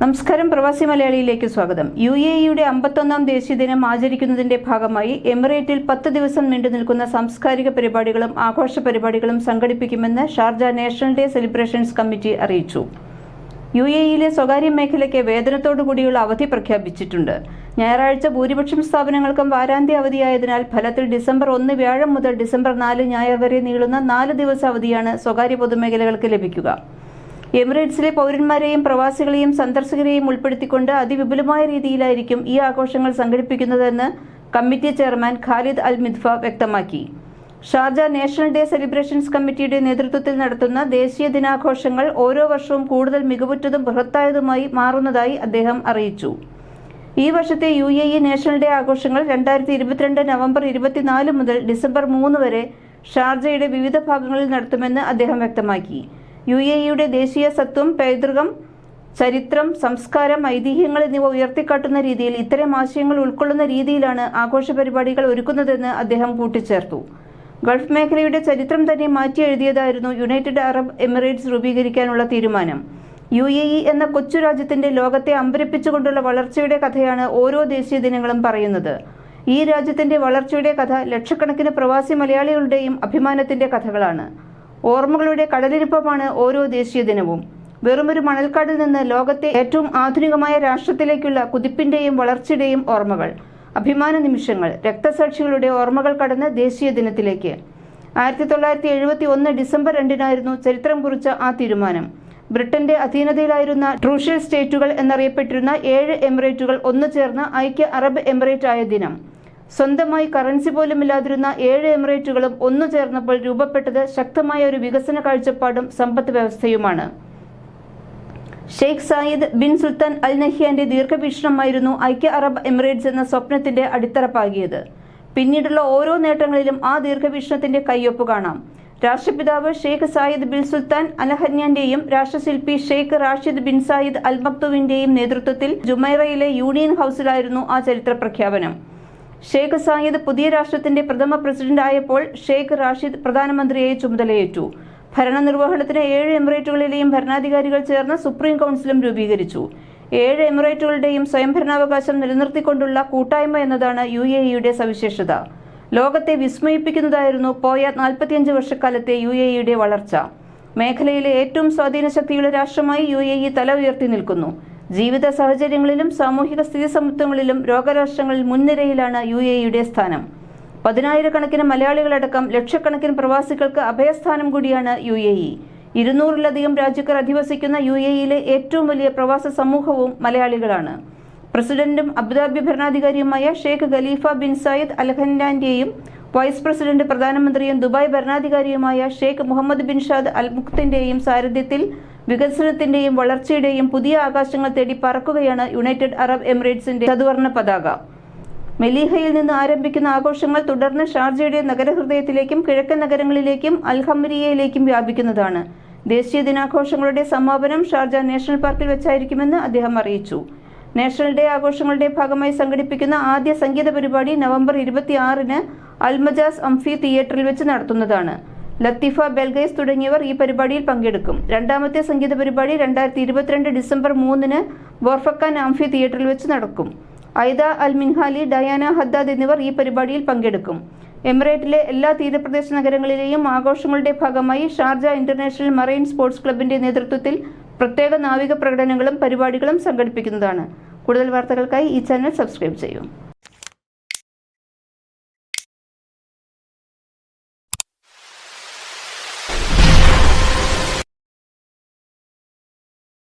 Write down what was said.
നമസ്കാരം, പ്രവാസി മലയാളിയിലേക്ക് സ്വാഗതം. UAEയുടെ 51ാം ദേശീയ ദിനം ആചരിക്കുന്നതിന്റെ ഭാഗമായി എമിറേറ്റിൽ 10 ദിവസം നീണ്ടുനിൽക്കുന്ന സാംസ്കാരിക പരിപാടികളും ആഘോഷ പരിപാടികളും സംഘടിപ്പിക്കുമെന്ന് Sharjah national day celebrations committee അറിയിച്ചു. UAEയിലെ സ്വകാര്യ മേഖലയ്ക്ക് വേതനത്തോടുകൂടിയുള്ള അവധി പ്രഖ്യാപിച്ചിട്ടുണ്ട്. ഞായറാഴ്ച ഭൂരിപക്ഷം സ്ഥാപനങ്ങൾക്കും വാരാന്ത്യ അവധിയായതിനാൽ ഫലത്തിൽ ഡിസംബർ 1 വ്യാഴം മുതൽ ഡിസംബർ 4 ഞായർ വരെ നീളുന്ന 4 ദിവസ അവധിയാണ് സ്വകാര്യ പൊതുമേഖലകൾക്ക് ലഭിക്കുക. എമിറേറ്റ്സിലെ പൗരന്മാരെയും പ്രവാസികളെയും സന്ദർശകരെയും ഉൾപ്പെടുത്തിക്കൊണ്ട് അതിവിപുലമായ രീതിയിലായിരിക്കും ഈ ആഘോഷങ്ങൾ സംഘടിപ്പിക്കുന്നതെന്ന് കമ്മിറ്റി ചെയർമാൻ ഖാലിദ് അൽ മിദ്ഫ വ്യക്തമാക്കി. ഷാർജ നാഷണൽ ഡേ സെലിബ്രേഷൻസ് കമ്മിറ്റിയുടെ നേതൃത്വത്തിൽ നടത്തുന്ന ദേശീയ ദിനാഘോഷങ്ങൾ ഓരോ വർഷവും കൂടുതൽ മികവുറ്റതും ബൃഹത്തായതുമായി മാറുന്നതായി അദ്ദേഹം അറിയിച്ചു. ഈ വർഷത്തെ UAE നാഷണൽ ഡേ ആഘോഷങ്ങൾ 2022 നവംബർ 24 മുതൽ ഡിസംബർ 3 വരെ ഷാർജയുടെ വിവിധ ഭാഗങ്ങളിൽ നടത്തുമെന്ന് അദ്ദേഹം വ്യക്തമാക്കി. UAEയുടെ ദേശീയ സത്വം, പൈതൃകം, ചരിത്രം, സംസ്കാരം, ഐതിഹ്യങ്ങൾ എന്നിവ ഉയർത്തിക്കാട്ടുന്ന രീതിയിൽ ഇത്തരം ആശയങ്ങൾ ഉൾക്കൊള്ളുന്ന രീതിയിലാണ് ആഘോഷ പരിപാടികൾ ഒരുക്കുന്നതെന്ന് അദ്ദേഹം കൂട്ടിച്ചേർത്തു. ഗൾഫ് മേഖലയുടെ ചരിത്രം തന്നെ മാറ്റി എഴുതിയതായിരുന്നു യുണൈറ്റഡ് അറബ് എമിറേറ്റ്സ് രൂപീകരിക്കാനുള്ള തീരുമാനം. UAE എന്ന കൊച്ചു രാജ്യത്തിന്റെ ലോകത്തെ അമ്പരപ്പിച്ചുകൊണ്ടുള്ള വളർച്ചയുടെ കഥയാണ് ഓരോ ദേശീയ ദിനങ്ങളും പറയുന്നത്. ഈ രാജ്യത്തിന്റെ വളർച്ചയുടെ കഥ ലക്ഷക്കണക്കിന് പ്രവാസി മലയാളികളുടെയും അഭിമാനത്തിന്റെ കഥകളാണ്. ഓർമ്മകളുടെ കടലിരിപ്പമാണ് ഓരോ ദേശീയ ദിനവും. വെറുമൊരു മണൽക്കാടിൽ നിന്ന് ലോകത്തെ ഏറ്റവും ആധുനികമായ രാഷ്ട്രത്തിലേക്കുള്ള കുതിപ്പിന്റെയും വളർച്ചയുടെയും ഓർമ്മകൾ, അഭിമാന നിമിഷങ്ങൾ, രക്തസാക്ഷികളുടെ ഓർമ്മകൾ കടന്ന് ദേശീയ ദിനത്തിലേക്ക്. 1971 ഡിസംബർ 2 ചരിത്രം കുറിച്ച ആ തീരുമാനം. ബ്രിട്ടന്റെ അധീനതയിലായിരുന്ന ട്രൂഷ്യൽ സ്റ്റേറ്റുകൾ എന്നറിയപ്പെട്ടിരുന്ന 7 എമിറേറ്റുകൾ ഒന്നുചേർന്ന് ഐക്യ അറബ് എമിറേറ്റ് ആയ ദിനം. സ്വന്തമായി കറൻസി പോലും ഇല്ലാതിരുന്ന 7 എമിറേറ്റുകളും ഒന്നു ചേർന്നപ്പോൾ രൂപപ്പെട്ടത് ശക്തമായ ഒരു വികസന കാഴ്ചപ്പാടും സമ്പദ് വ്യവസ്ഥയുമാണ്. ഷെയ്ഖ് സായിദ് ബിൻ സുൽത്താൻ അൽ നഹ്യാന്റെ ദീർഘവീക്ഷണമായിരുന്നു ഐക്യ അറബ് എമിറേറ്റ്സ് എന്ന സ്വപ്നത്തിന്റെ അടിത്തറ പാകിയത്. പിന്നീടുള്ള ഓരോ നേട്ടങ്ങളിലും ആ ദീർഘവീക്ഷണത്തിന്റെ കയ്യൊപ്പ് കാണാം. രാഷ്ട്രപിതാവ് Sheikh Zayed bin Sultan al നഹ്യാന്റെയും രാഷ്ട്രശില്പി Sheikh Rashid bin Zayed al മക്തുവിന്റെയും നേതൃത്വത്തിൽ ജുമൈറയിലെ യൂണിയൻ ഹൗസിലായിരുന്നു ആ ചരിത്ര പ്രഖ്യാപനം. ഷെയ്ഖ് സായിദ് പുതിയ രാഷ്ട്രത്തിന്റെ പ്രഥമ പ്രസിഡന്റ് ആയപ്പോൾ ഷെയ്ഖ് റാഷിദ് പ്രധാനമന്ത്രിയായി ചുമതലയേറ്റു. ഭരണനിർവഹണത്തിന് 7 എമിറേറ്റുകളിലെയും ഭരണാധികാരികൾ ചേർന്ന് സുപ്രീം കൗൺസിലും രൂപീകരിച്ചു. 7 എമിറേറ്റുകളുടെയും സ്വയംഭരണാവകാശം നിലനിർത്തിക്കൊണ്ടുള്ള കൂട്ടായ്മ എന്നതാണ് UAEയുടെ സവിശേഷത. ലോകത്തെ വിസ്മയിപ്പിക്കുന്നതായിരുന്നു പോയ 45 വർഷക്കാലത്തെ UAEയുടെ വളർച്ച. മേഖലയിലെ ഏറ്റവും സ്വാധീന ശക്തിയുള്ള രാഷ്ട്രമായി UAE തല ഉയർത്തി നിൽക്കുന്നു. ജീവിത സാഹചര്യങ്ങളിലും സാമൂഹിക സ്ഥിതി സമത്വങ്ങളിലും ലോകരാഷ്ട്രങ്ങളിൽ മുൻനിരയിലാണ് UAEയുടെ സ്ഥാനം. 10,000 മലയാളികളടക്കം ലക്ഷക്കണക്കിന് പ്രവാസികൾക്ക് അഭയസ്ഥാനം കൂടിയാണ് UAE. 200-ലധികം രാജ്യക്കാർ അധിവസിക്കുന്ന UAEയിലെ ഏറ്റവും വലിയ പ്രവാസ സമൂഹവും മലയാളികളാണ്. പ്രസിഡന്റും അബുദാബി ഭരണാധികാരിയുമായ Sheikh Khalifa bin Sayyid al നഹ്യാന്റെയും വൈസ് പ്രസിഡന്റ്, പ്രധാനമന്ത്രിയും ദുബായ് ഭരണാധികാരിയുമായ ഷെയ്ഖ് മുഹമ്മദ് ബിൻ ഷാദ് അൽ മുക്തിന്റെയും സാരഥ്യത്തിൽ വികസനത്തിന്റെയും വളർച്ചയുടെയും പുതിയ ആകാശങ്ങൾ തേടി പറക്കുകയാണ് യുണൈറ്റഡ് അറബ് എമിറേറ്റ്സിന്റെ ചതുവർണ്ണ പതാക. മെലീഹയിൽ നിന്ന് ആരംഭിക്കുന്ന ആഘോഷങ്ങൾ തുടർന്ന് ഷാർജയുടെ നഗരഹൃദയത്തിലേക്കും കിഴക്കൻ നഗരങ്ങളിലേക്കും അൽ ഹംരിയയിലേക്കും വ്യാപിക്കുന്നതാണ്. ദേശീയ ദിനാഘോഷങ്ങളുടെ സമാപനം ഷാർജ നാഷണൽ പാർക്കിൽ വെച്ചായിരിക്കുമെന്ന് അദ്ദേഹം അറിയിച്ചു. നാഷണൽ ഡേ ആഘോഷങ്ങളുടെ ഭാഗമായി സംഘടിപ്പിക്കുന്ന ആദ്യ സംഗീത പരിപാടി നവംബർ 26 അൽ മജാസ് അംഫി തിയേറ്ററിൽ വെച്ച് നടത്തുന്നതാണ്. ലത്തീഫ ബെൽഗൈസ് തുടങ്ങിയവർ ഈ പരിപാടിയിൽ പങ്കെടുക്കും. രണ്ടാമത്തെ സംഗീത പരിപാടി 2022 ഡിസംബർ 3 ബോർഫക്കാൻ ആംഫി തിയേറ്ററിൽ വെച്ച് നടക്കും. ഐദ അൽ മിൻഹാലി, ഡയാന ഹദ്ദാദ് എന്നിവർ ഈ പരിപാടിയിൽ പങ്കെടുക്കും. എമിറേറ്റിലെ എല്ലാ തീരപ്രദേശ നഗരങ്ങളിലെയും ആഘോഷങ്ങളുടെ ഭാഗമായി ഷാർജ ഇന്റർനാഷണൽ മറൈൻ സ്പോർട്സ് ക്ലബിന്റെ നേതൃത്വത്തിൽ പ്രത്യേക നാവിക പ്രകടനങ്ങളും പരിപാടികളും സംഘടിപ്പിക്കുന്നതാണ്. കൂടുതൽ വാർത്തകൾക്കായി ഈ ചാനൽ സബ്സ്ക്രൈബ് ചെയ്യൂ.